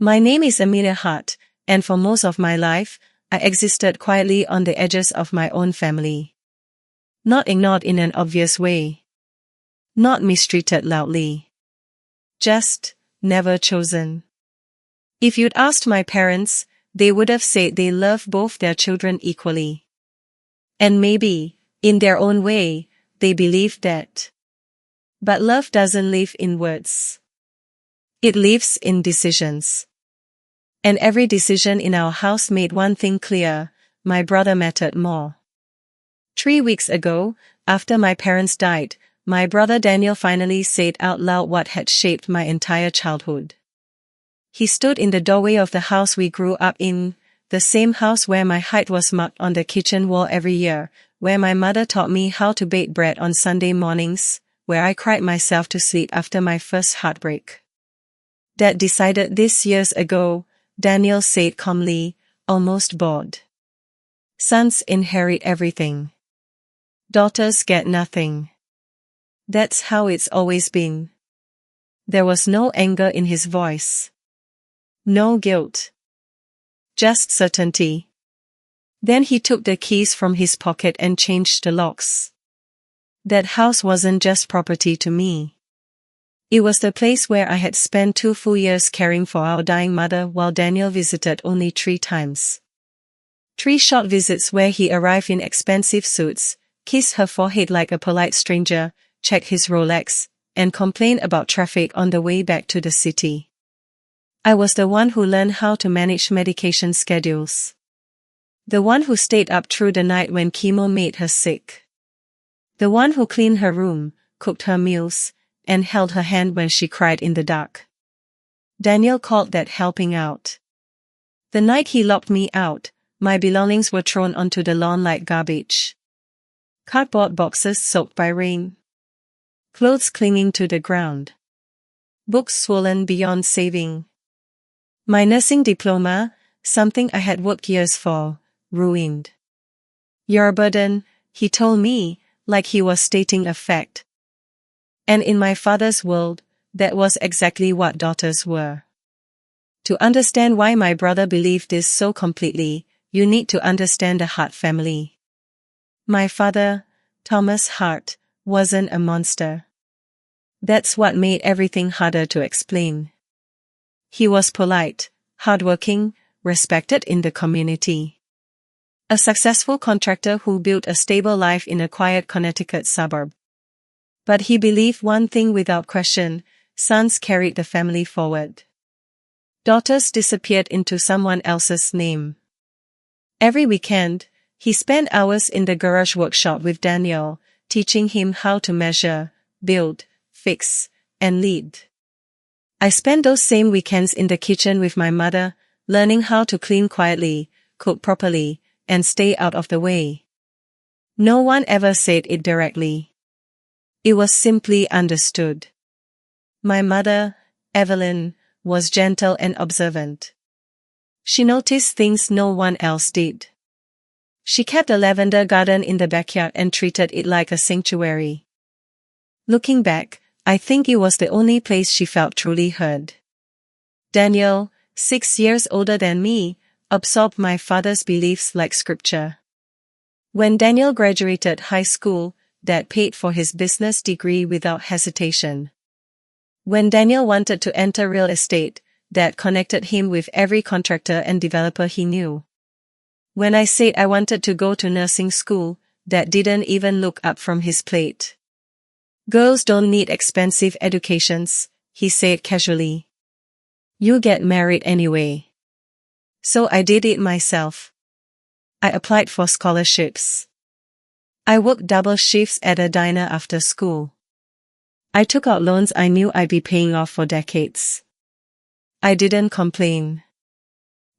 My name is Amelia Hart, and for most of my life, I existed quietly on the edges of my own family. Not ignored in an obvious way. Not mistreated loudly. Just never chosen. If you'd asked my parents, they would have said they love both their children equally. And maybe, in their own way, they believed that. But love doesn't live in words. It lives in decisions. And every decision in our house made one thing clear: my brother mattered more. 3 weeks ago, after my parents died, my brother Daniel finally said out loud what had shaped my entire childhood. He stood in the doorway of the house we grew up in, the same house where my height was marked on the kitchen wall every year, where my mother taught me how to bake bread on Sunday mornings, where I cried myself to sleep after my first heartbreak. Dad decided this years ago, Daniel said calmly, almost bored. Sons inherit everything. Daughters get nothing. That's how it's always been. There was no anger in his voice. No guilt. Just certainty. Then he took the keys from his pocket and changed the locks. That house wasn't just property to me. It was the place where I had spent 2 full years caring for our dying mother while Daniel visited only 3 times. 3 short visits where he arrived in expensive suits, kissed her forehead like a polite stranger, checked his Rolex, and complained about traffic on the way back to the city. I was the one who learned how to manage medication schedules. The one who stayed up through the night when chemo made her sick. The one who cleaned her room, cooked her meals, and held her hand when she cried in the dark. Daniel called that helping out. The night he locked me out, my belongings were thrown onto the lawn like garbage. Cardboard boxes soaked by rain. Clothes clinging to the ground. Books swollen beyond saving. My nursing diploma, something I had worked years for, ruined. You're a burden, he told me, like he was stating a fact. And in my father's world, that was exactly what daughters were. To understand why my brother believed this so completely, you need to understand the Hart family. My father, Thomas Hart, wasn't a monster. That's what made everything harder to explain. He was polite, hardworking, respected in the community. A successful contractor who built a stable life in a quiet Connecticut suburb. But he believed one thing without question: sons carried the family forward. Daughters disappeared into someone else's name. Every weekend, he spent hours in the garage workshop with Daniel, teaching him how to measure, build, fix, and lead. I spent those same weekends in the kitchen with my mother, learning how to clean quietly, cook properly, and stay out of the way. No one ever said it directly. It was simply understood. My mother, Evelyn, was gentle and observant. She noticed things no one else did. She kept a lavender garden in the backyard and treated it like a sanctuary. Looking back, I think it was the only place she felt truly heard. Daniel, 6 years older than me, absorbed my father's beliefs like scripture. When Daniel graduated high school, Dad paid for his business degree without hesitation. When Daniel wanted to enter real estate, Dad connected him with every contractor and developer he knew. When I said I wanted to go to nursing school, Dad didn't even look up from his plate. Girls don't need expensive educations, he said casually. You get married anyway. So I did it myself. I applied for scholarships. I worked double shifts at a diner after school. I took out loans I knew I'd be paying off for decades. I didn't complain.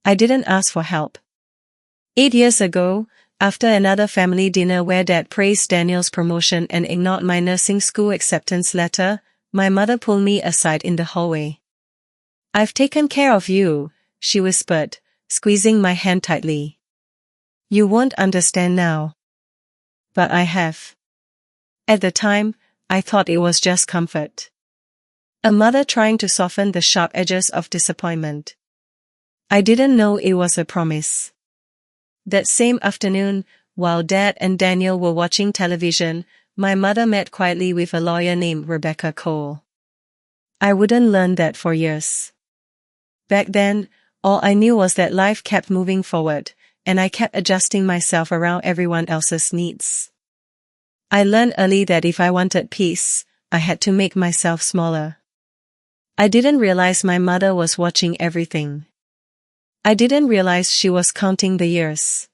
I didn't ask for help. 8 years ago, after another family dinner where Dad praised Daniel's promotion and ignored my nursing school acceptance letter, my mother pulled me aside in the hallway. I've taken care of you, she whispered, squeezing my hand tightly. You won't understand now. But I have. At the time, I thought it was just comfort. A mother trying to soften the sharp edges of disappointment. I didn't know it was a promise. That same afternoon, while Dad and Daniel were watching television, my mother met quietly with a lawyer named Rebecca Cole. I wouldn't learn that for years. Back then, all I knew was that life kept moving forward, and I kept adjusting myself around everyone else's needs. I learned early that if I wanted peace, I had to make myself smaller. I didn't realize my mother was watching everything. I didn't realize she was counting the years.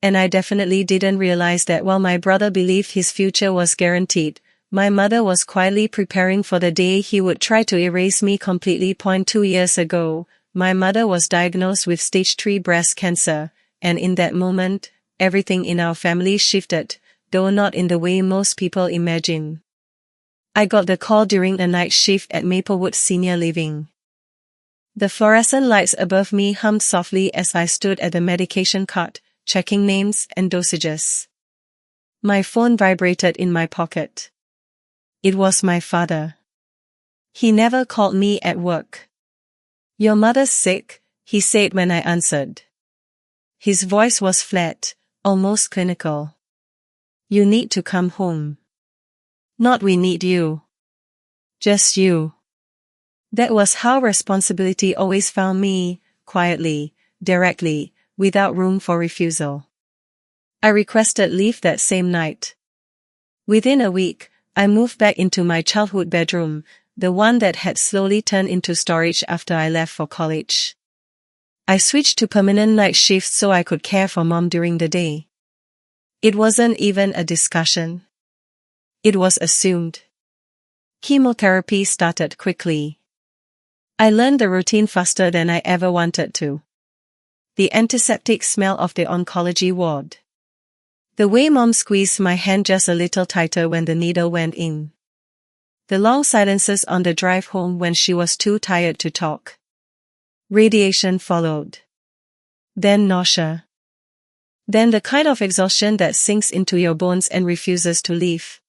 And I definitely didn't realize that while my brother believed his future was guaranteed, my mother was quietly preparing for the day he would try to erase me completely. 2 years ago, my mother was diagnosed with stage 3 breast cancer, and in that moment, everything in our family shifted, though not in the way most people imagine. I got the call during a night shift at Maplewood Senior Living. The fluorescent lights above me hummed softly as I stood at the medication cart, checking names and dosages. My phone vibrated in my pocket. It was my father. He never called me at work. "Your mother's sick," he said when I answered. His voice was flat, almost clinical. "You need to come home." Not "we need you." Just you. That was how responsibility always found me, quietly, directly, without room for refusal. I requested leave that same night. Within a week, I moved back into my childhood bedroom, the one that had slowly turned into storage after I left for college. I switched to permanent night shifts so I could care for Mom during the day. It wasn't even a discussion. It was assumed. Chemotherapy started quickly. I learned the routine faster than I ever wanted to. The antiseptic smell of the oncology ward. The way Mom squeezed my hand just a little tighter when the needle went in. The long silences on the drive home when she was too tired to talk. Radiation followed. Then nausea. Then the kind of exhaustion that sinks into your bones and refuses to leave.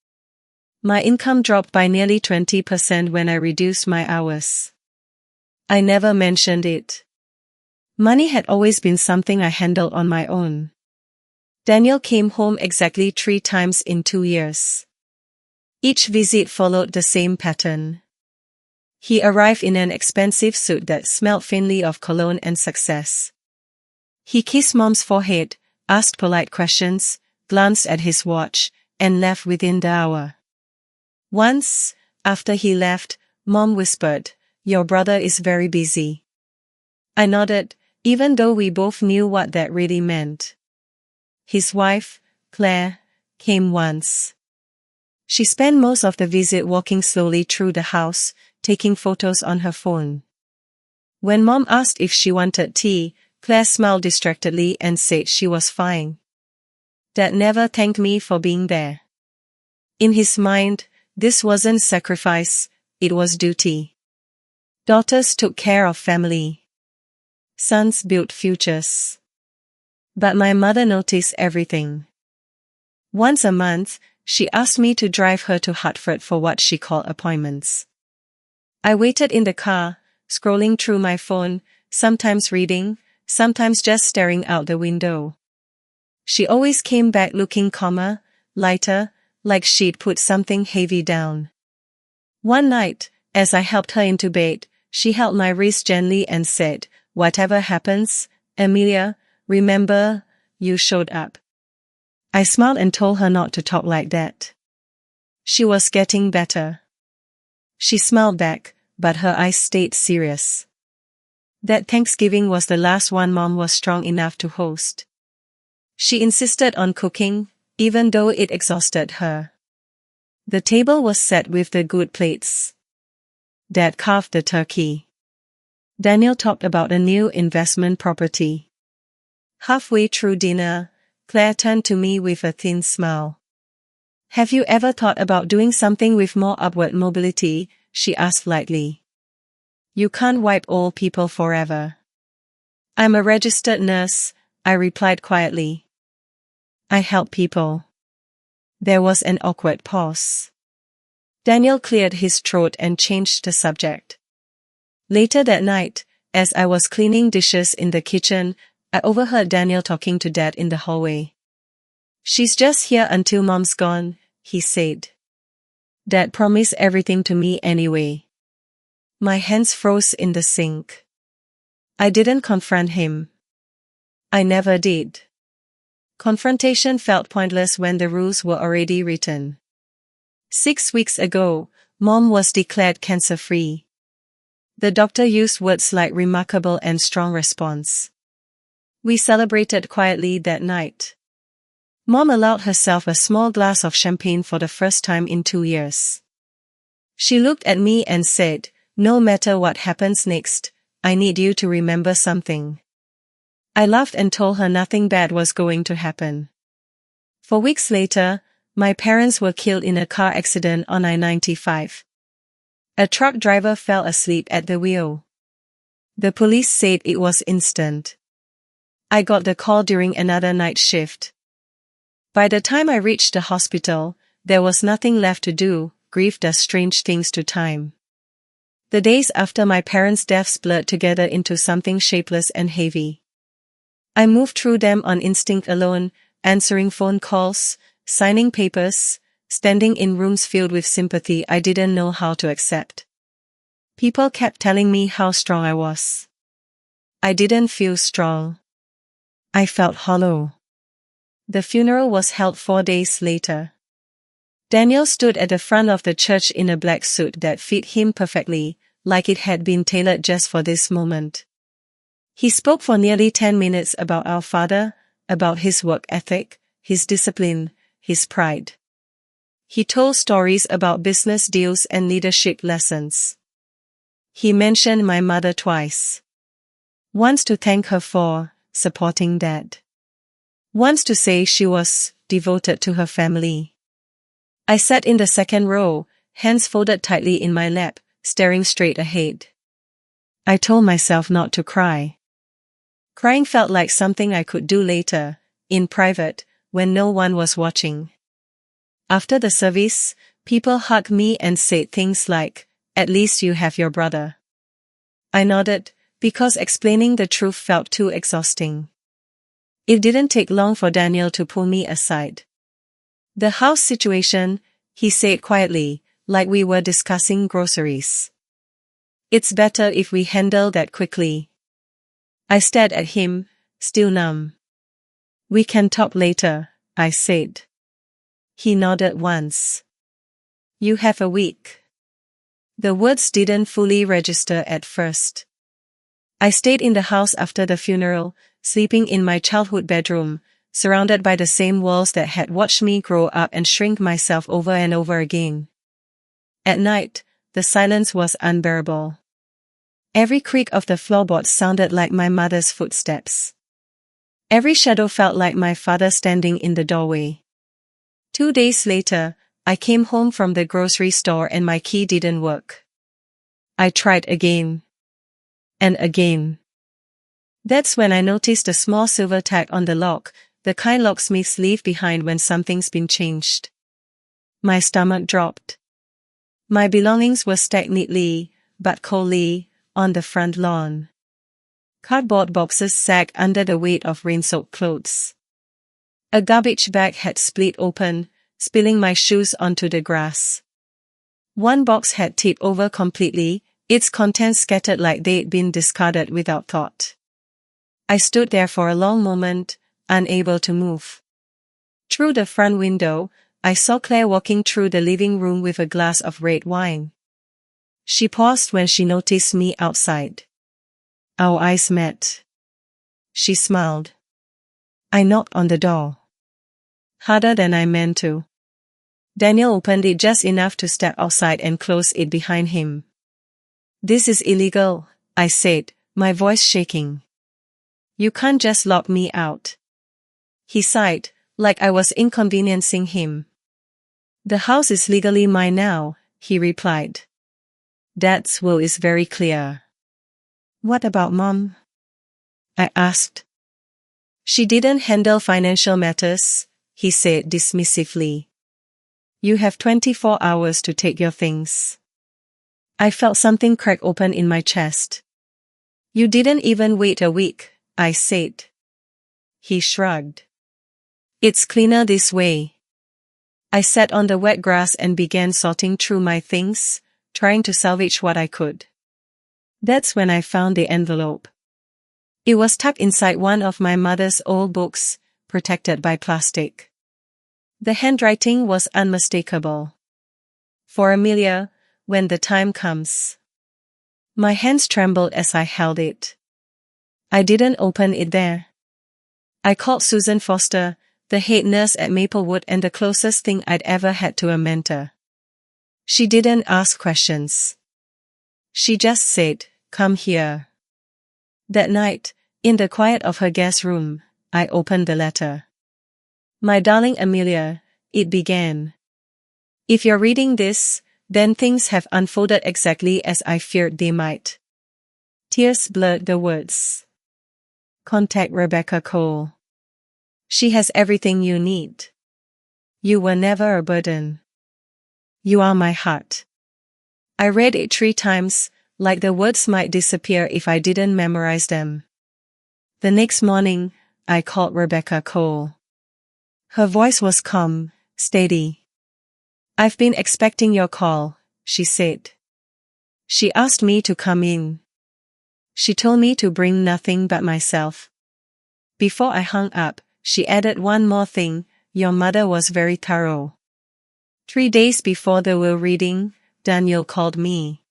My income dropped by nearly 20% when I reduced my hours. I never mentioned it. Money had always been something I handled on my own. Daniel came home exactly 3 times in 2 years. Each visit followed the same pattern. He arrived in an expensive suit that smelled faintly of cologne and success. He kissed Mom's forehead, asked polite questions, glanced at his watch, and left within the hour. Once, after he left, Mom whispered, "Your brother is very busy." I nodded, even though we both knew what that really meant. His wife, Claire, came once. She spent most of the visit walking slowly through the house, taking photos on her phone. When Mom asked if she wanted tea, Claire smiled distractedly and said she was fine. Dad never thanked me for being there. In his mind, this wasn't sacrifice, it was duty. Daughters took care of family. Sons built futures. But my mother noticed everything. Once a month, she asked me to drive her to Hartford for what she called appointments. I waited in the car, scrolling through my phone, sometimes reading, sometimes just staring out the window. She always came back looking calmer, lighter, like she'd put something heavy down. One night, as I helped her into bed, she held my wrist gently and said, "Whatever happens, Amelia, remember, you showed up." I smiled and told her not to talk like that. She was getting better. She smiled back, but her eyes stayed serious. That Thanksgiving was the last one Mom was strong enough to host. She insisted on cooking, even though it exhausted her. The table was set with the good plates. Dad carved the turkey. Daniel talked about a new investment property. Halfway through dinner, Claire turned to me with a thin smile. "Have you ever thought about doing something with more upward mobility?" she asked lightly. "You can't wipe old people forever." "I'm a registered nurse," I replied quietly. "I help people." There was an awkward pause. Daniel cleared his throat and changed the subject. Later that night, as I was cleaning dishes in the kitchen, I overheard Daniel talking to Dad in the hallway. "She's just here until Mom's gone," he said. "Dad promised everything to me anyway." My hands froze in the sink. I didn't confront him. I never did. Confrontation felt pointless when the rules were already written. 6 weeks ago, Mom was declared cancer-free. The doctor used words like remarkable and strong response. We celebrated quietly that night. Mom allowed herself a small glass of champagne for the first time in 2 years. She looked at me and said, "No matter what happens next, I need you to remember something." I laughed and told her nothing bad was going to happen. 4 weeks later, my parents were killed in a car accident on I-95. A truck driver fell asleep at the wheel. The police said it was instant. I got the call during another night shift. By the time I reached the hospital, there was nothing left to do. Grief does strange things to time. The days after my parents' deaths blurred together into something shapeless and heavy. I moved through them on instinct alone, answering phone calls, signing papers, standing in rooms filled with sympathy I didn't know how to accept. People kept telling me how strong I was. I didn't feel strong. I felt hollow. The funeral was held 4 days later. Daniel stood at the front of the church in a black suit that fit him perfectly, like it had been tailored just for this moment. He spoke for nearly 10 minutes about our father, about his work ethic, his discipline, his pride. He told stories about business deals and leadership lessons. He mentioned my mother twice. Once to thank her for supporting Dad. Once to say she was devoted to her family. I sat in the second row, hands folded tightly in my lap, staring straight ahead. I told myself not to cry. Crying felt like something I could do later, in private, when no one was watching. After the service, people hugged me and said things like, "At least you have your brother." I nodded, because explaining the truth felt too exhausting. It didn't take long for Daniel to pull me aside. "The house situation," he said quietly, like we were discussing groceries. "It's better if we handle that quickly." I stared at him, still numb. "We can talk later," I said. He nodded once. "You have a week." The words didn't fully register at first. I stayed in the house after the funeral, sleeping in my childhood bedroom, surrounded by the same walls that had watched me grow up and shrink myself over and over again. At night, the silence was unbearable. Every creak of the floorboards sounded like my mother's footsteps. Every shadow felt like my father standing in the doorway. 2 days later, I came home from the grocery store and my key didn't work. I tried again. And again. That's when I noticed a small silver tag on the lock, the kind locksmiths leave behind when something's been changed. My stomach dropped. My belongings were stacked neatly, but coldly, on the front lawn. Cardboard boxes sagged under the weight of rain-soaked clothes. A garbage bag had split open, spilling my shoes onto the grass. One box had tipped over completely, its contents scattered like they'd been discarded without thought. I stood there for a long moment, unable to move. Through the front window, I saw Claire walking through the living room with a glass of red wine. She paused when she noticed me outside. Our eyes met. She smiled. I knocked on the door. Harder than I meant to. Daniel opened it just enough to step outside and close it behind him. "This is illegal," I said, my voice shaking. "You can't just lock me out." He sighed, like I was inconveniencing him. "The house is legally mine now," he replied. "Dad's will is very clear." "What about Mom?" I asked. "She didn't handle financial matters," he said dismissively. "You have 24 hours to take your things." I felt something crack open in my chest. You didn't even wait a week, I said. He shrugged. It's cleaner this way. I sat on the wet grass and began sorting through my things, trying to salvage what I could. That's when I found the envelope. It was tucked inside one of my mother's old books, protected by plastic. The handwriting was unmistakable. For Amelia, when the time comes. My hands trembled as I held it. I didn't open it there. I called Susan Foster, the head nurse at Maplewood, and the closest thing I'd ever had to a mentor. She didn't ask questions. She just said, "Come here." That night, in the quiet of her guest room, I opened the letter. "My darling Amelia," it began. "If you're reading this, then things have unfolded exactly as I feared they might." Tears blurred the words. "Contact Rebecca Cole. She has everything you need. You were never a burden. You are my heart." I read it 3 times, like the words might disappear if I didn't memorize them. The next morning, I called Rebecca Cole. Her voice was calm, steady. "I've been expecting your call," she said. She asked me to come in. She told me to bring nothing but myself. Before I hung up, she added one more thing: "Your mother was very thorough." 3 days before the will reading, Daniel called me.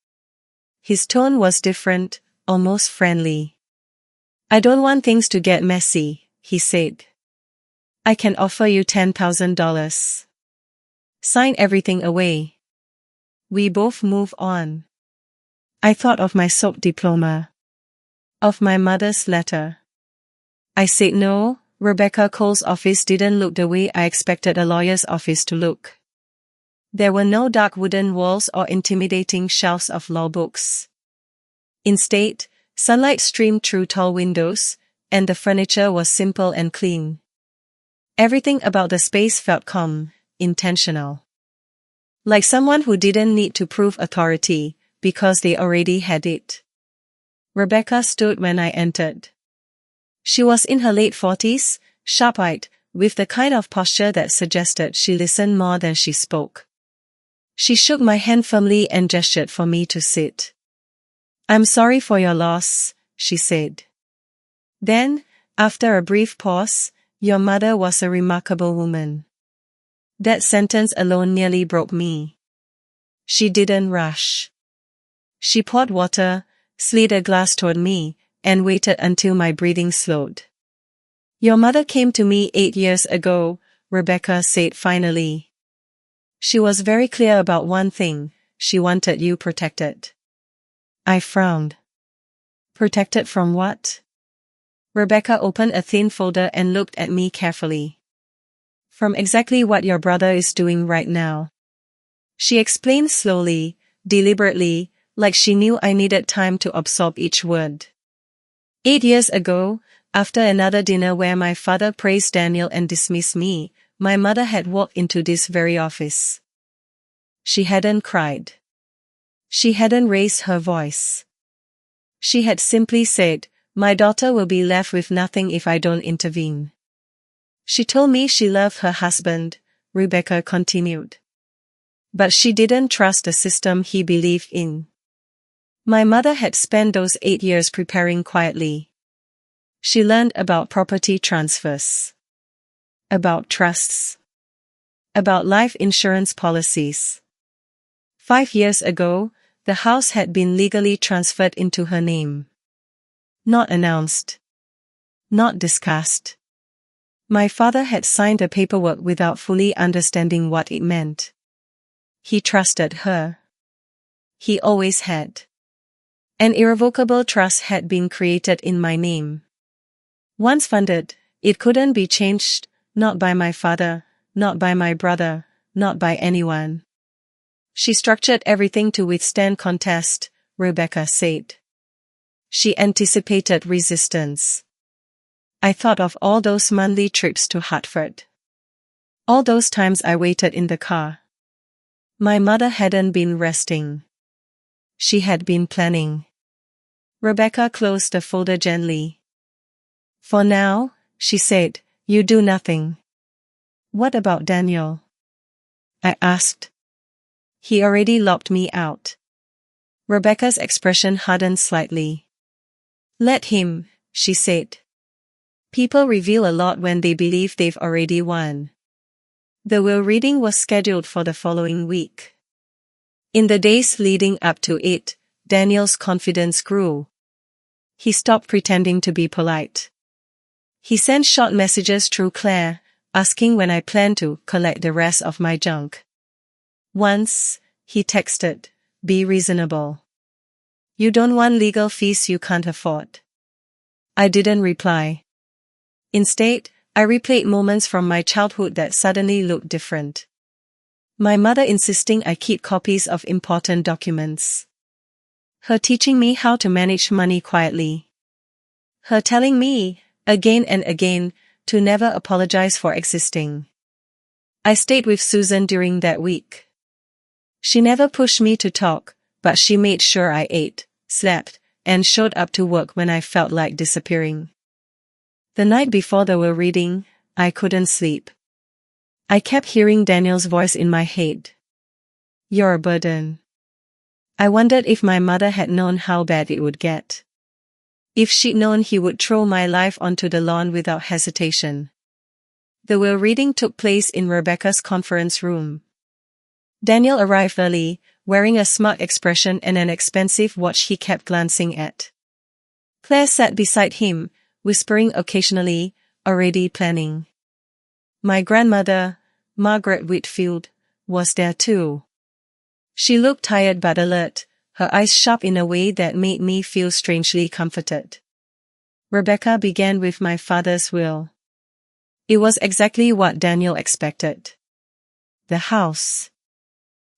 His tone was different, almost friendly. "I don't want things to get messy," he said. "I can offer you $10,000. Sign everything away. We both move on." I thought of my soap diploma. Of my mother's letter. I said no. Rebecca Cole's office didn't look the way I expected a lawyer's office to look. There were no dark wooden walls or intimidating shelves of law books. Instead, sunlight streamed through tall windows, and the furniture was simple and clean. Everything about the space felt calm, intentional. Like someone who didn't need to prove authority, because they already had it. Rebecca stood when I entered. She was in her late 40s, sharp-eyed, with the kind of posture that suggested she listened more than she spoke. She shook my hand firmly and gestured for me to sit. "I'm sorry for your loss," she said. Then, after a brief pause, "Your mother was a remarkable woman." That sentence alone nearly broke me. She didn't rush. She poured water, slid a glass toward me, and waited until my breathing slowed. "Your mother came to me 8 years ago," Rebecca said finally. "She was very clear about one thing: she wanted you protected." I frowned. "Protected from what?" Rebecca opened a thin folder and looked at me carefully. "From exactly what your brother is doing right now." She explained slowly, deliberately, like she knew I needed time to absorb each word. 8 years ago, after another dinner where my father praised Daniel and dismissed me, my mother had walked into this very office. She hadn't cried. She hadn't raised her voice. She had simply said, "My daughter will be left with nothing if I don't intervene." She told me she loved her husband, Rebecca continued. But she didn't trust the system he believed in. My mother had spent those 8 years preparing quietly. She learned about property transfers. About trusts. About life insurance policies. 5 years ago, the house had been legally transferred into her name. Not announced. Not discussed. My father had signed the paperwork without fully understanding what it meant. He trusted her. He always had. An irrevocable trust had been created in my name. Once funded, it couldn't be changed, not by my father, not by my brother, not by anyone. She structured everything to withstand contest, Rebecca said. She anticipated resistance. I thought of all those monthly trips to Hartford. All those times I waited in the car. My mother hadn't been resting. She had been planning. Rebecca closed the folder gently. For now, she said, you do nothing. What about Daniel? I asked. He already locked me out. Rebecca's expression hardened slightly. Let him, she said. People reveal a lot when they believe they've already won. The will reading was scheduled for the following week. In the days leading up to it, Daniel's confidence grew. He stopped pretending to be polite. He sent short messages through Claire, asking when I planned to collect the rest of my junk. Once, he texted, be reasonable. You don't want legal fees you can't afford. I didn't reply. Instead, I replayed moments from my childhood that suddenly looked different. My mother insisting I keep copies of important documents. Her teaching me how to manage money quietly. Her telling me, again and again, to never apologize for existing. I stayed with Susan during that week. She never pushed me to talk, but she made sure I ate, slept, and showed up to work when I felt like disappearing. The night before the will reading, I couldn't sleep. I kept hearing Daniel's voice in my head. You're a burden. I wondered if my mother had known how bad it would get. If she'd known he would throw my life onto the lawn without hesitation. The will reading took place in Rebecca's conference room. Daniel arrived early, wearing a smug expression and an expensive watch he kept glancing at. Claire sat beside him, whispering occasionally, already planning. My grandmother, Margaret Whitfield, was there too. She looked tired but alert, her eyes sharp in a way that made me feel strangely comforted. Rebecca began with my father's will. It was exactly what Daniel expected. The house.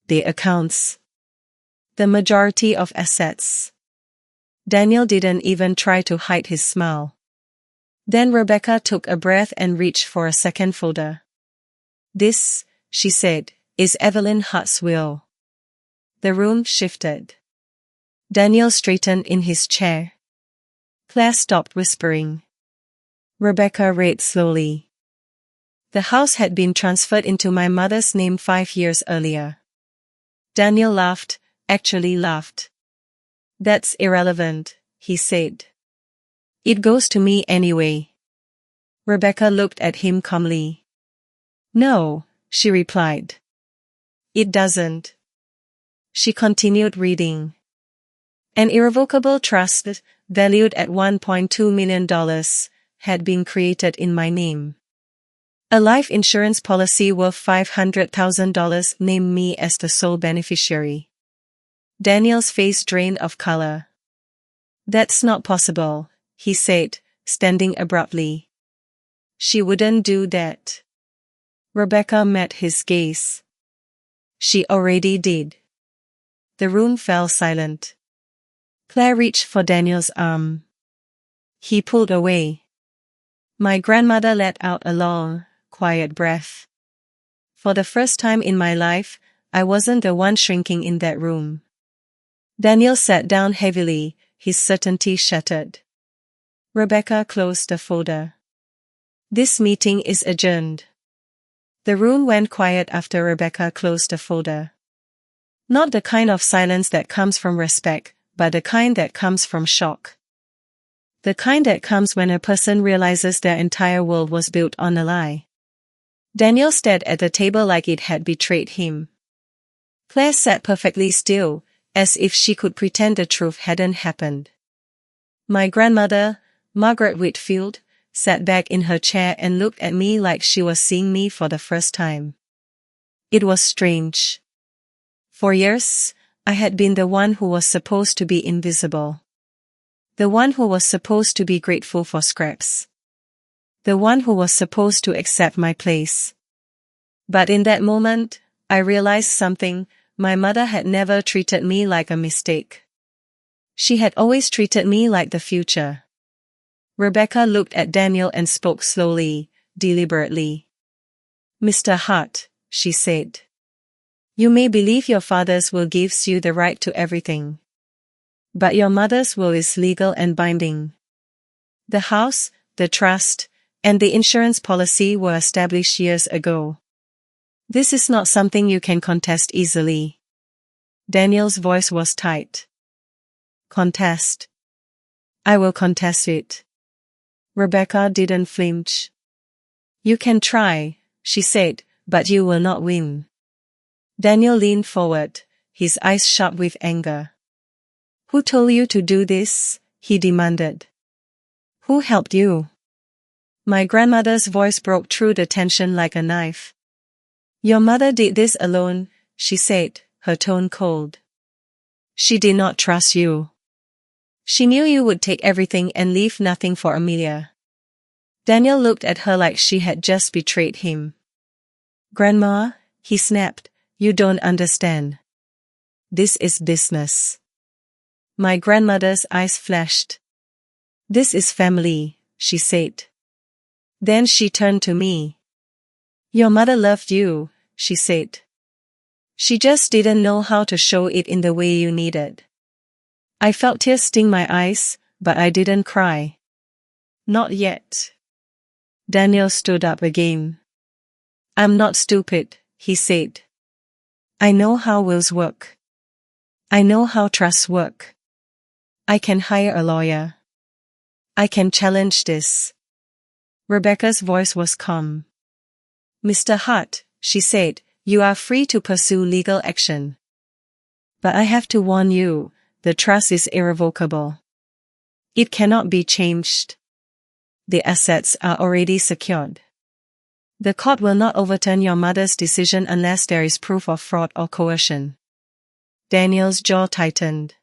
The accounts. The majority of assets. Daniel didn't even try to hide his smile. Then Rebecca took a breath and reached for a second folder. This, she said, is Evelyn Hart's will. The room shifted. Daniel straightened in his chair. Claire stopped whispering. Rebecca read slowly. The house had been transferred into my mother's name 5 years earlier. Daniel laughed, actually laughed. That's irrelevant, he said. It goes to me anyway. Rebecca looked at him calmly. No, she replied. It doesn't. She continued reading. An irrevocable trust, valued at $1.2 million, had been created in my name. A life insurance policy worth $500,000 named me as the sole beneficiary. Daniel's face drained of color. That's not possible, he said, standing abruptly. She wouldn't do that. Rebecca met his gaze. She already did. The room fell silent. Claire reached for Daniel's arm. He pulled away. My grandmother let out a long, quiet breath. For the first time in my life, I wasn't the one shrinking in that room. Daniel sat down heavily, his certainty shattered. Rebecca closed the folder. This meeting is adjourned. The room went quiet after Rebecca closed the folder. Not the kind of silence that comes from respect, but the kind that comes from shock. The kind that comes when a person realizes their entire world was built on a lie. Daniel stared at the table like it had betrayed him. Claire sat perfectly still, as if she could pretend the truth hadn't happened. My grandmother, Margaret Whitfield, sat back in her chair and looked at me like she was seeing me for the first time. It was strange. For years, I had been the one who was supposed to be invisible. The one who was supposed to be grateful for scraps. The one who was supposed to accept my place. But in that moment, I realized something. My mother had never treated me like a mistake. She had always treated me like the future. Rebecca looked at Daniel and spoke slowly, deliberately. Mr. Hart, she said. You may believe your father's will gives you the right to everything. But your mother's will is legal and binding. The house, the trust, and the insurance policy were established years ago. This is not something you can contest easily. Daniel's voice was tight. Contest. I will contest it. Rebecca didn't flinch. You can try, she said, but you will not win. Daniel leaned forward, his eyes sharp with anger. Who told you to do this? He demanded. Who helped you? My grandmother's voice broke through the tension like a knife. Your mother did this alone, she said, her tone cold. She did not trust you. She knew you would take everything and leave nothing for Amelia. Daniel looked at her like she had just betrayed him. Grandma, he snapped, you don't understand. This is business. My grandmother's eyes flashed. This is family, she said. Then she turned to me. Your mother loved you, she said. She just didn't know how to show it in the way you needed. I felt tears sting my eyes, but I didn't cry. Not yet. Daniel stood up again. I'm not stupid, he said. I know how wills work. I know how trusts work. I can hire a lawyer. I can challenge this. Rebecca's voice was calm. Mr. Hart, she said, you are free to pursue legal action. But I have to warn you, the trust is irrevocable. It cannot be changed. The assets are already secured. The court will not overturn your mother's decision unless there is proof of fraud or coercion. Daniel's jaw tightened.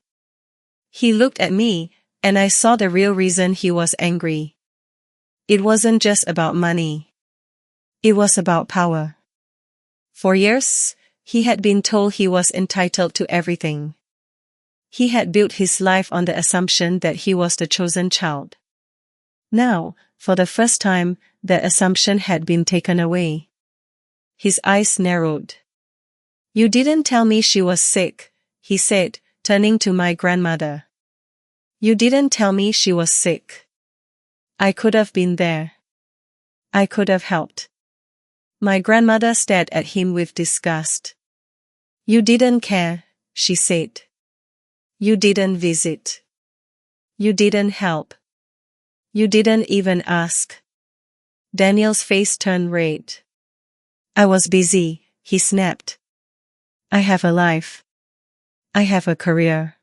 He looked at me, and I saw the real reason he was angry. It wasn't just about money. It was about power. For years, he had been told he was entitled to everything. He had built his life on the assumption that he was the chosen child. Now, for the first time, that assumption had been taken away. His eyes narrowed. You didn't tell me she was sick, he said, turning to my grandmother. You didn't tell me she was sick. I could have been there. I could have helped. My grandmother stared at him with disgust. You didn't care, she said. You didn't visit. You didn't help. You didn't even ask. Daniel's face turned red. I was busy, he snapped. I have a life. I have a career.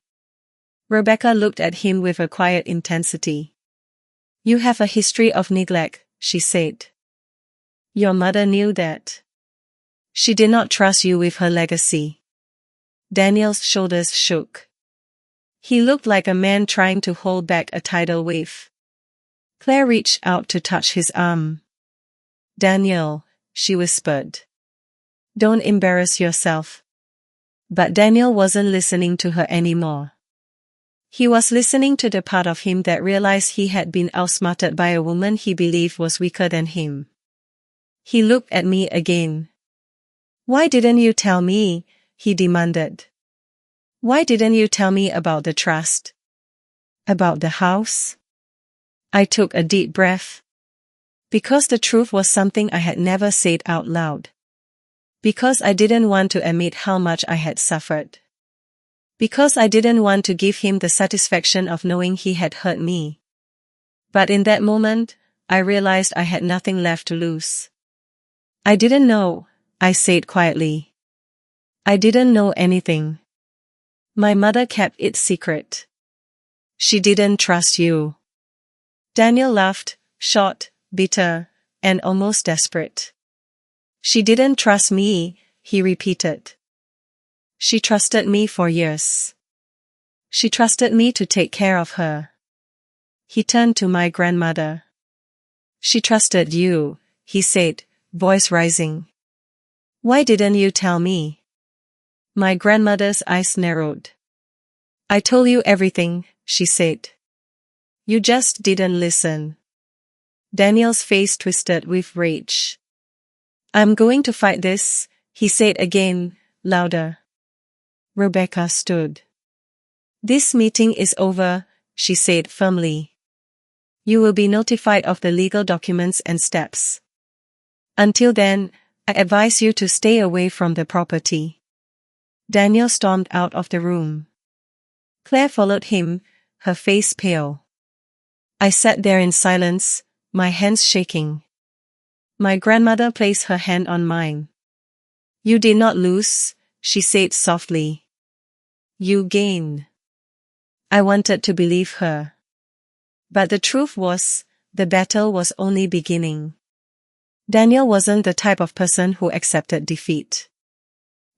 Rebecca looked at him with a quiet intensity. You have a history of neglect, she said. Your mother knew that. She did not trust you with her legacy. Daniel's shoulders shook. He looked like a man trying to hold back a tidal wave. Claire reached out to touch his arm. Daniel, she whispered. Don't embarrass yourself. But Daniel wasn't listening to her anymore. He was listening to the part of him that realized he had been outsmarted by a woman he believed was weaker than him. He looked at me again. Why didn't you tell me? He demanded. Why didn't you tell me about the trust? About the house? I took a deep breath. Because the truth was something I had never said out loud. Because I didn't want to admit how much I had suffered. Because I didn't want to give him the satisfaction of knowing he had hurt me. But in that moment, I realized I had nothing left to lose. I didn't know, I said quietly. I didn't know anything. My mother kept it secret. She didn't trust you. Daniel laughed, short, bitter, and almost desperate. She didn't trust me, he repeated. She trusted me for years. She trusted me to take care of her. He turned to my grandmother. She trusted you, he said, voice rising. Why didn't you tell me? My grandmother's eyes narrowed. I told you everything, she said. You just didn't listen. Daniel's face twisted with rage. I'm going to fight this, he said again, louder. Rebecca stood. This meeting is over, she said firmly. You will be notified of the legal documents and steps. Until then, I advise you to stay away from the property. Daniel stormed out of the room. Claire followed him, her face pale. I sat there in silence, my hands shaking. My grandmother placed her hand on mine. You did not lose, she said softly. You gained. I wanted to believe her. But the truth was, the battle was only beginning. Daniel wasn't the type of person who accepted defeat.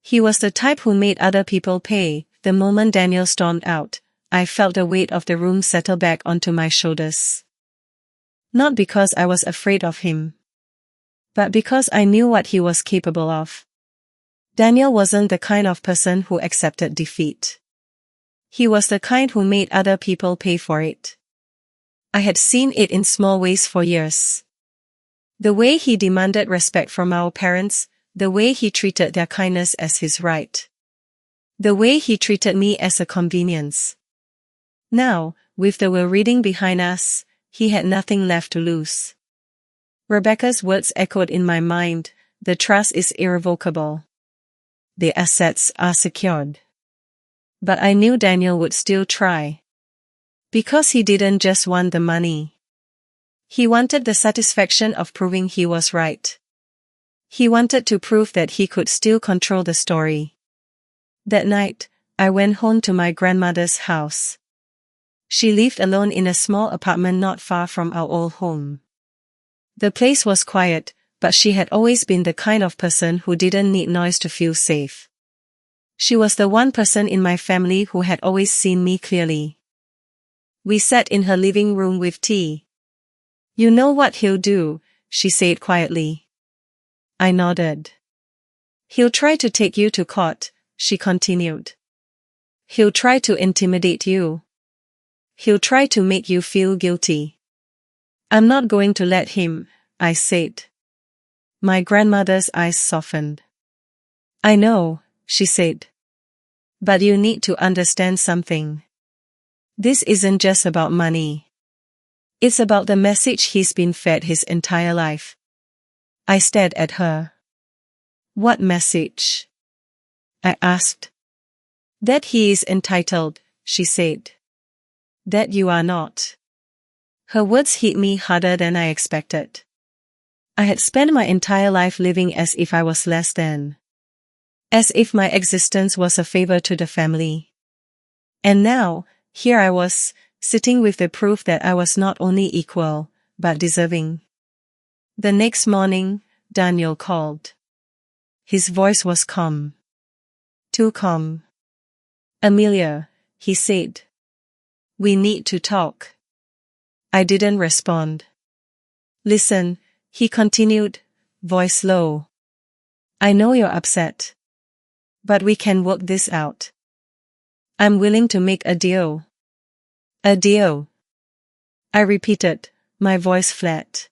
He was the type who made other people pay. The moment Daniel stormed out, I felt the weight of the room settle back onto my shoulders. Not because I was afraid of him, but because I knew what he was capable of. Daniel wasn't the kind of person who accepted defeat. He was the kind who made other people pay for it. I had seen it in small ways for years. The way he demanded respect from our parents, the way he treated their kindness as his right. The way he treated me as a convenience. Now, with the will reading behind us, he had nothing left to lose. Rebecca's words echoed in my mind, the trust is irrevocable. The assets are secured. But I knew Daniel would still try. Because he didn't just want the money. He wanted the satisfaction of proving he was right. He wanted to prove that he could still control the story. That night, I went home to my grandmother's house. She lived alone in a small apartment not far from our old home. The place was quiet, but she had always been the kind of person who didn't need noise to feel safe. She was the one person in my family who had always seen me clearly. We sat in her living room with tea. You know what he'll do, she said quietly. I nodded. He'll try to take you to court, she continued. He'll try to intimidate you. He'll try to make you feel guilty. I'm not going to let him, I said. My grandmother's eyes softened. I know, she said. But you need to understand something. This isn't just about money. It's about the message he's been fed his entire life. I stared at her. What message? I asked. That he is entitled, she said. That you are not. Her words hit me harder than I expected. I had spent my entire life living as if I was less than. As if my existence was a favor to the family. And now, here I was, sitting with the proof that I was not only equal, but deserving. The next morning, Daniel called. His voice was calm. Too calm. Amelia, he said. We need to talk. I didn't respond. Listen, he continued, voice low. I know you're upset. But we can work this out. I'm willing to make a deal. A deal. I repeated, my voice flat.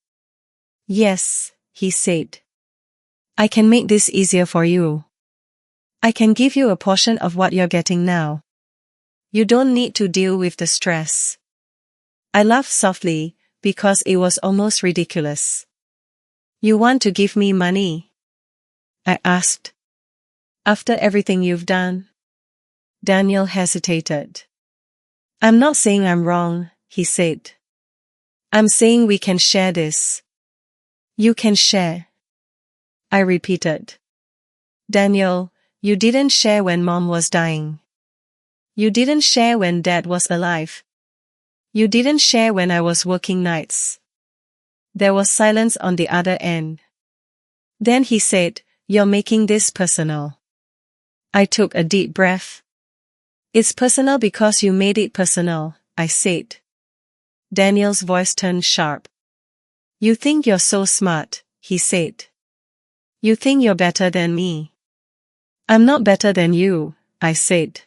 Yes, he said. I can make this easier for you. I can give you a portion of what you're getting now. You don't need to deal with the stress. I laughed softly, because it was almost ridiculous. You want to give me money? I asked. After everything you've done? Daniel hesitated. I'm not saying I'm wrong, he said. I'm saying we can share this. You can share. I repeated. Daniel, you didn't share when Mom was dying. You didn't share when Dad was alive. You didn't share when I was working nights. There was silence on the other end. Then he said, You're making this personal. I took a deep breath. It's personal because you made it personal, I said. Daniel's voice turned sharp. You think you're so smart, he said. You think you're better than me. I'm not better than you, I said.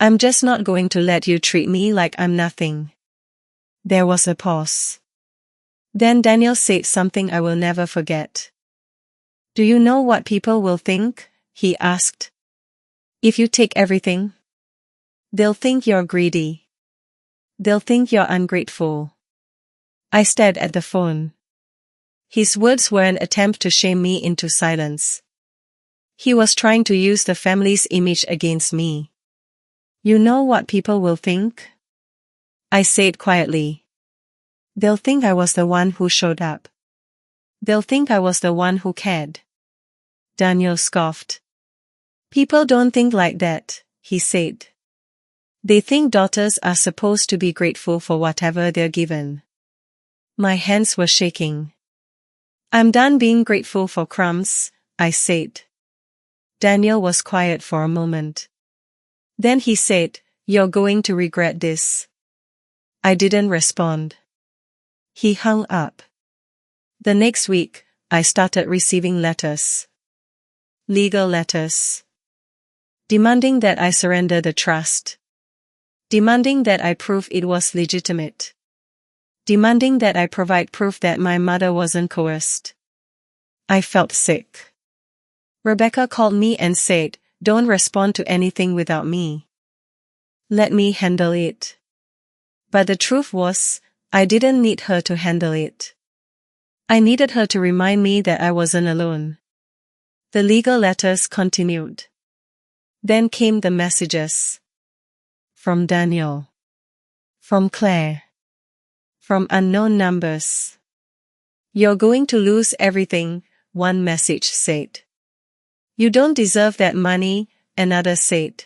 I'm just not going to let you treat me like I'm nothing. There was a pause. Then Daniel said something I will never forget. Do you know what people will think? He asked. If you take everything? They'll think you're greedy. They'll think you're ungrateful. I stared at the phone. His words were an attempt to shame me into silence. He was trying to use the family's image against me. You know what people will think? I said quietly. They'll think I was the one who showed up. They'll think I was the one who cared. Daniel scoffed. People don't think like that, he said. They think daughters are supposed to be grateful for whatever they're given. My hands were shaking. I'm done being grateful for crumbs, I said. Daniel was quiet for a moment. Then he said, You're going to regret this. I didn't respond. He hung up. The next week, I started receiving letters. Legal letters. Demanding that I surrender the trust. Demanding that I prove it was legitimate. Demanding that I provide proof that my mother wasn't coerced. I felt sick. Rebecca called me and said, Don't respond to anything without me. Let me handle it. But the truth was, I didn't need her to handle it. I needed her to remind me that I wasn't alone. The legal letters continued. Then came the messages. From Daniel. From Claire. From unknown numbers. You're going to lose everything, one message said. You don't deserve that money, another said.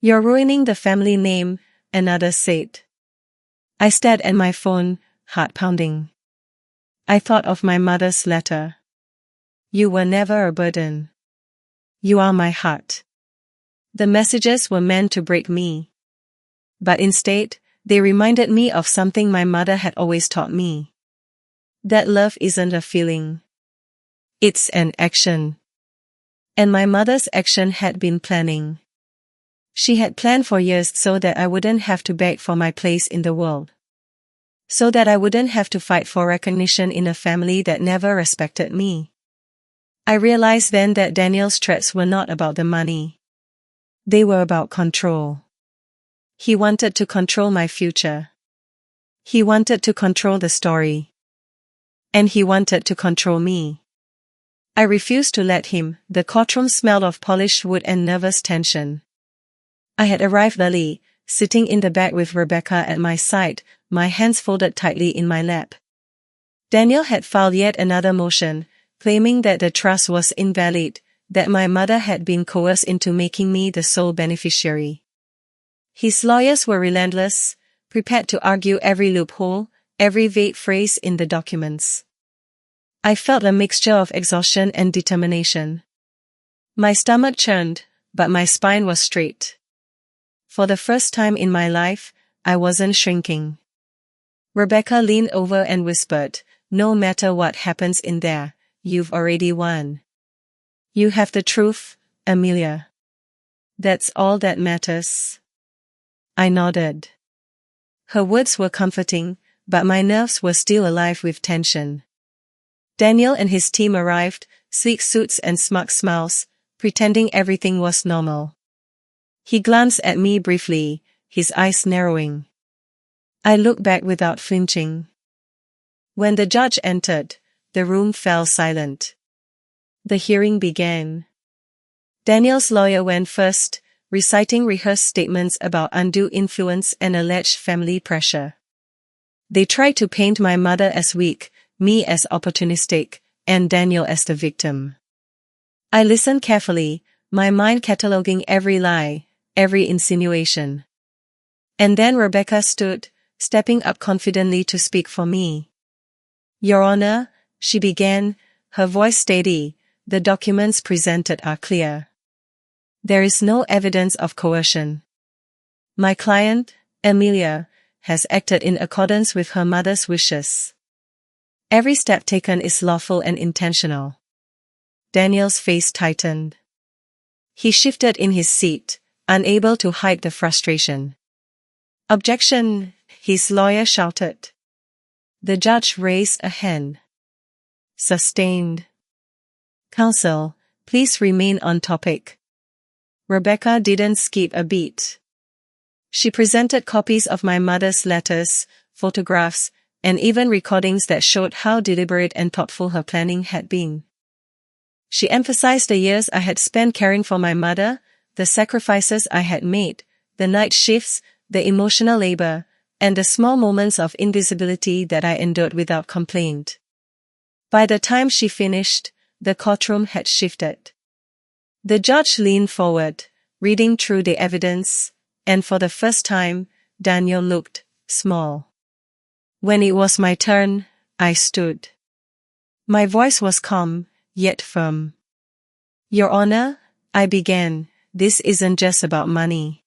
You're ruining the family name, another said. I stared at my phone, heart pounding. I thought of my mother's letter. You were never a burden. You are my heart. The messages were meant to break me. But instead, they reminded me of something my mother had always taught me. That love isn't a feeling. It's an action. And my mother's action had been planning. She had planned for years so that I wouldn't have to beg for my place in the world. So that I wouldn't have to fight for recognition in a family that never respected me. I realized then that Daniel's threats were not about the money. They were about control. He wanted to control my future. He wanted to control the story. And he wanted to control me. I refused to let him. The courtroom smelled of polished wood and nervous tension. I had arrived early, sitting in the back with Rebecca at my side, my hands folded tightly in my lap. Daniel had filed yet another motion, claiming that the trust was invalid, that my mother had been coerced into making me the sole beneficiary. His lawyers were relentless, prepared to argue every loophole, every vague phrase in the documents. I felt a mixture of exhaustion and determination. My stomach churned, but my spine was straight. For the first time in my life, I wasn't shrinking. Rebecca leaned over and whispered, No matter what happens in there, you've already won. You have the truth, Amelia. That's all that matters. I nodded. Her words were comforting, but my nerves were still alive with tension. Daniel and his team arrived, sleek suits and smug smiles, pretending everything was normal. He glanced at me briefly, his eyes narrowing. I looked back without flinching. When the judge entered, the room fell silent. The hearing began. Daniel's lawyer went first, reciting rehearsed statements about undue influence and alleged family pressure. They tried to paint my mother as weak, me as opportunistic, and Daniel as the victim. I listened carefully, my mind cataloging every lie, every insinuation. And then Rebecca stood, stepping up confidently to speak for me. Your Honor, she began, her voice steady, the documents presented are clear. There is no evidence of coercion. My client, Amelia, has acted in accordance with her mother's wishes. Every step taken is lawful and intentional. Daniel's face tightened. He shifted in his seat, unable to hide the frustration. Objection, his lawyer shouted. The judge raised a hand. Sustained. Counsel, please remain on topic. Rebecca didn't skip a beat. She presented copies of my mother's letters, photographs, and even recordings that showed how deliberate and thoughtful her planning had been. She emphasized the years I had spent caring for my mother, the sacrifices I had made, the night shifts, the emotional labor, and the small moments of invisibility that I endured without complaint. By the time she finished, the courtroom had shifted. The judge leaned forward, reading through the evidence, and for the first time, Daniel looked small. When it was my turn, I stood. My voice was calm, yet firm. Your Honor, I began, this isn't just about money.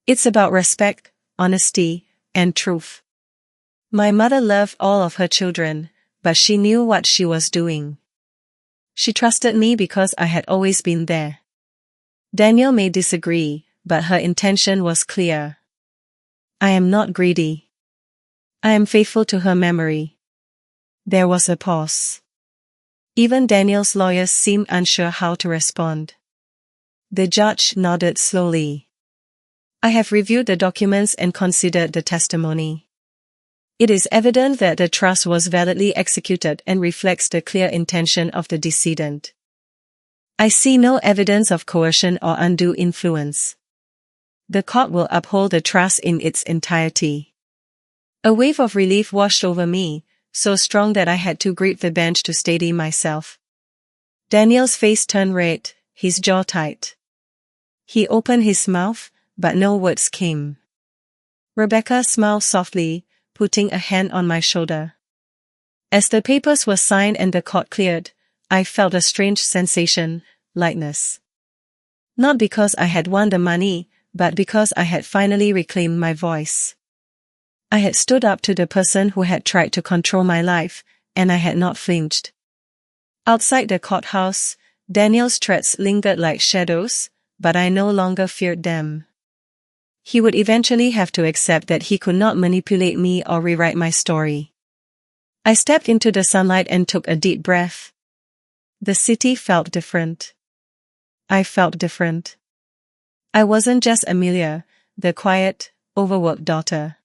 It's about respect, honesty, and truth. My mother loved all of her children, but she knew what she was doing. She trusted me because I had always been there. Daniel may disagree, but her intention was clear. I am not greedy. I am faithful to her memory. There was a pause. Even Daniel's lawyers seemed unsure how to respond. The judge nodded slowly. I have reviewed the documents and considered the testimony. It is evident that the trust was validly executed and reflects the clear intention of the decedent. I see no evidence of coercion or undue influence. The court will uphold the trust in its entirety. A wave of relief washed over me, so strong that I had to grip the bench to steady myself. Daniel's face turned red, his jaw tight. He opened his mouth, but no words came. Rebecca smiled softly, putting a hand on my shoulder. As the papers were signed and the court cleared, I felt a strange sensation, lightness. Not because I had won the money, but because I had finally reclaimed my voice. I had stood up to the person who had tried to control my life, and I had not flinched. Outside the courthouse, Daniel's threats lingered like shadows, but I no longer feared them. He would eventually have to accept that he could not manipulate me or rewrite my story. I stepped into the sunlight and took a deep breath. The city felt different. I felt different. I wasn't just Amelia, the quiet, overworked daughter.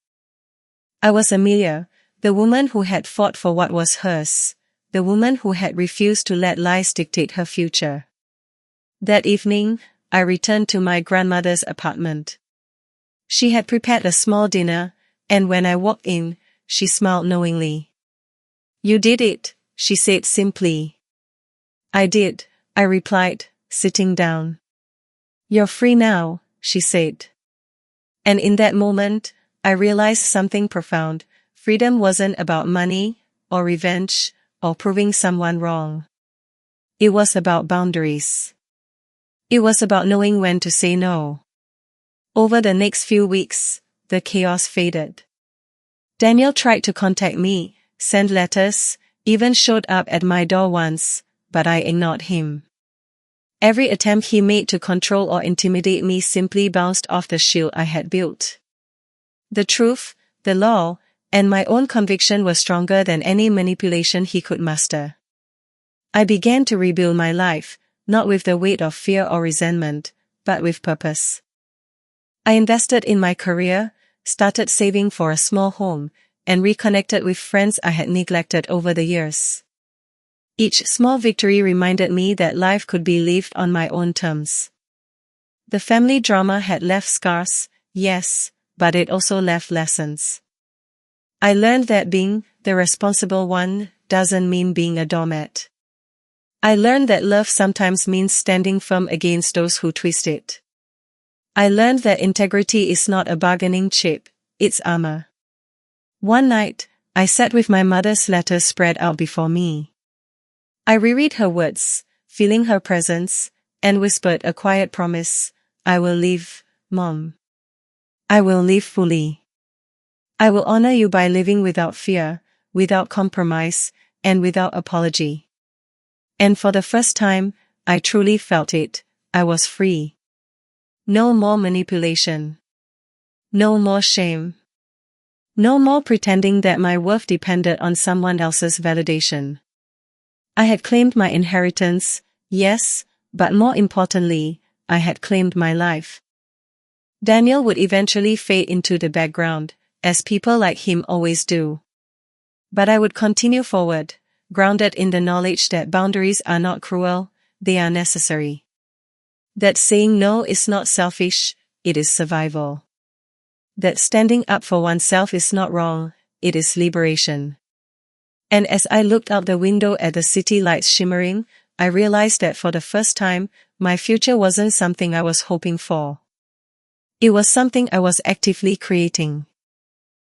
I was Amelia, the woman who had fought for what was hers, the woman who had refused to let lies dictate her future. That evening, I returned to my grandmother's apartment. She had prepared a small dinner, and when I walked in, she smiled knowingly. You did it, she said simply. I did, I replied, sitting down. You're free now, she said. And in that moment, I realized something profound. Freedom wasn't about money, or revenge, or proving someone wrong. It was about boundaries. It was about knowing when to say no. Over the next few weeks, the chaos faded. Daniel tried to contact me, sent letters, even showed up at my door once, but I ignored him. Every attempt he made to control or intimidate me simply bounced off the shield I had built. The truth, the law, and my own conviction were stronger than any manipulation he could muster. I began to rebuild my life, not with the weight of fear or resentment, but with purpose. I invested in my career, started saving for a small home, and reconnected with friends I had neglected over the years. Each small victory reminded me that life could be lived on my own terms. The family drama had left scars, yes, but it also left lessons. I learned that being the responsible one doesn't mean being a doormat. I learned that love sometimes means standing firm against those who twist it. I learned that integrity is not a bargaining chip, it's armor. One night, I sat with my mother's letters spread out before me. I reread her words, feeling her presence, and whispered a quiet promise, I will live, Mom. I will live fully. I will honor you by living without fear, without compromise, and without apology. And for the first time, I truly felt it, I was free. No more manipulation. No more shame. No more pretending that my worth depended on someone else's validation. I had claimed my inheritance, yes, but more importantly, I had claimed my life. Daniel would eventually fade into the background, as people like him always do. But I would continue forward, grounded in the knowledge that boundaries are not cruel, they are necessary. That saying no is not selfish, it is survival. That standing up for oneself is not wrong, it is liberation. And as I looked out the window at the city lights shimmering, I realized that for the first time, my future wasn't something I was hoping for. It was something I was actively creating.